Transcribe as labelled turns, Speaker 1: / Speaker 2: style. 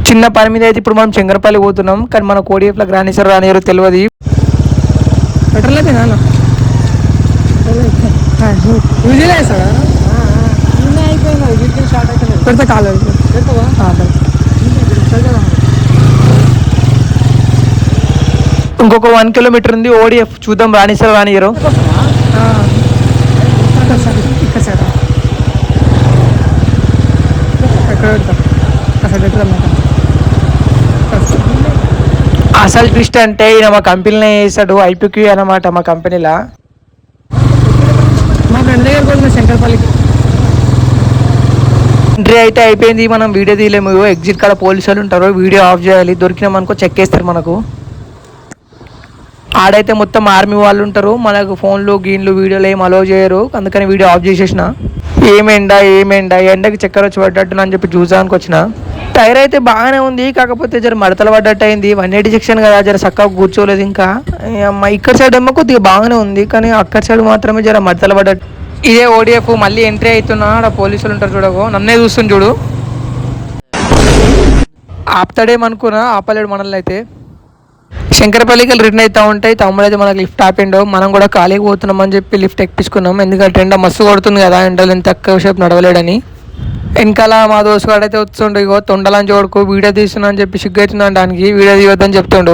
Speaker 1: చిన్న పని మీద అయితే ఇప్పుడు మనం శంకరపల్లి పోతున్నాం. కానీ మన కోడిఎఫ్లో రానిసారు రానియరు తెలియదు.
Speaker 2: పెట్రోల్ అయితే నాన్న పెడితే కాలేదు
Speaker 1: ఇంకొక 1 కిలోమీటర్ ఉంది ఓడిఎఫ్, చూద్దాం రానిసారు రానియరు.
Speaker 2: ఇక్కడ సార్ ఎక్కడ పెడతాం అసలు పెడతాం.
Speaker 1: అసలు ట్విస్ట్ అంటే ఈయన మా కంపెనీలో వేసాడు, ఐపీక్యూ అనమాట మా కంపెనీలో.
Speaker 2: మా ఫ్రెండ్ దగ్గర కూడా శంకరపల్లికి
Speaker 1: ఎంట్రీ అయితే అయిపోయింది. మనం వీడియో తీయలేము. ఎగ్జిట్ కాడ పోలీసు వాళ్ళు ఉంటారు, వీడియో ఆఫ్ చేయాలి. దొరికినామనుకో చెక్ వేస్తారు మనకు. ఆడైతే మొత్తం ఆర్మీ వాళ్ళు ఉంటారు, మనకు ఫోన్లు గీన్లు వీడియోలు ఏం అలో చేయరు. అందుకని వీడియో ఆఫ్ చేసేసిన. ఏమెండా ఎండకి చక్కెర వచ్చి పడ్డట్టు అని చెప్పి చూసానికి వచ్చిన. టైర్ అయితే బాగానే ఉంది, కాకపోతే జర మడతలు పడ్డట్టు అయింది. 180 సెక్షన్ కదా, జర చక్కగా కూర్చోలేదు. ఇంకా ఇక్కడ సైడ్ ఏమో కొద్దిగా బాగానే ఉంది, కానీ అక్కడ సైడ్ మాత్రమే జర మడతలు పడ్డట్టు. ఇదే ఓడిఎఫ్. మళ్ళీ ఎంట్రీ అవుతున్నా, ఆడ పోలీసులు ఉంటారు చూడకు, నన్నే చూస్తుంది చూడు. ఆపుతాడేమనుకున్నా, ఆపలేడు మనల్ని అయితే. శంకరపల్లికి రిటర్న్ అవుతూ ఉంటాయి. తమ్ముడు అయితే మనకు లిఫ్ట్ ఆపిండు. మనం కూడా ఖాళీకి పోతున్నాం అని చెప్పి లిఫ్ట్ ఎక్కించుకున్నాం. ఎందుకంటే ఎండ మస్తు కొడుతుంది కదా, ఎండలు ఎంత తక్కువ సేపు నడవలేడని. వెనకాల మా దోస్తు అయితే వస్తుండు, ఇగో తొండలని చూడకు వీడియో తీస్తున్నా అని చెప్పి సిగ్గు అవుతుంది అనడానికి. వీడియో తీయొద్దని చెప్తుండు.